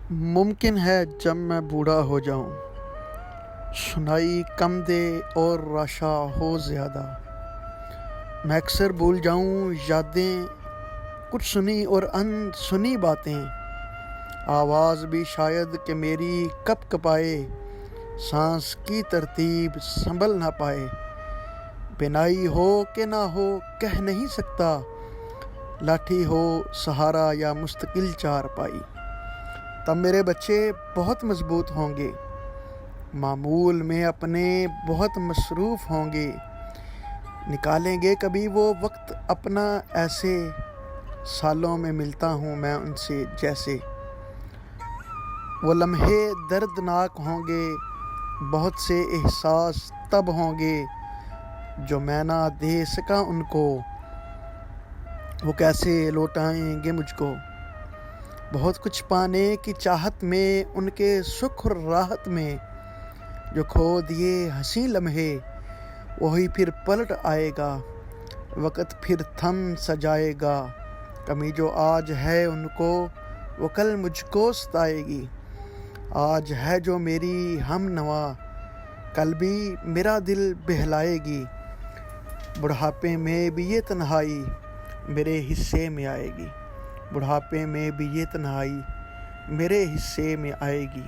ممکن ہے جب میں بوڑھا ہو جاؤں، سنائی کم دے اور راشا ہو زیادہ، میں اکثر بھول جاؤں یادیں، کچھ سنی اور ان سنی باتیں، آواز بھی شاید کہ میری کپ کپائے، سانس کی ترتیب سنبھل نہ پائے، بینائی ہو کہ نہ ہو کہہ نہیں سکتا، لاٹھی ہو سہارا یا مستقل چارپائی، تب میرے بچے بہت مضبوط ہوں گے، معمول میں اپنے بہت مصروف ہوں گے، نکالیں گے کبھی وہ وقت اپنا ایسے، سالوں میں ملتا ہوں میں ان سے جیسے، وہ لمحے دردناک ہوں گے، بہت سے احساس تب ہوں گے، جو میں نہ دے سکا ان کو، وہ کیسے لوٹائیں گے مجھ کو، بہت کچھ پانے کی چاہت میں ان کے سکھ اور راحت میں، جو کھو دیے حسین لمحے، وہی پھر پلٹ آئے گا، وقت پھر تھم سجائے گا، کمی جو آج ہے ان کو وہ کل مجھ کو ستائے گی، آج ہے جو میری ہم نوا کل بھی میرا دل بہلائے گی، بڑھاپے میں بھی یہ تنہائی میرے حصے میں آئے گی، بڑھاپے میں بھی یہ تنہائی میرے حصے میں آئے گی۔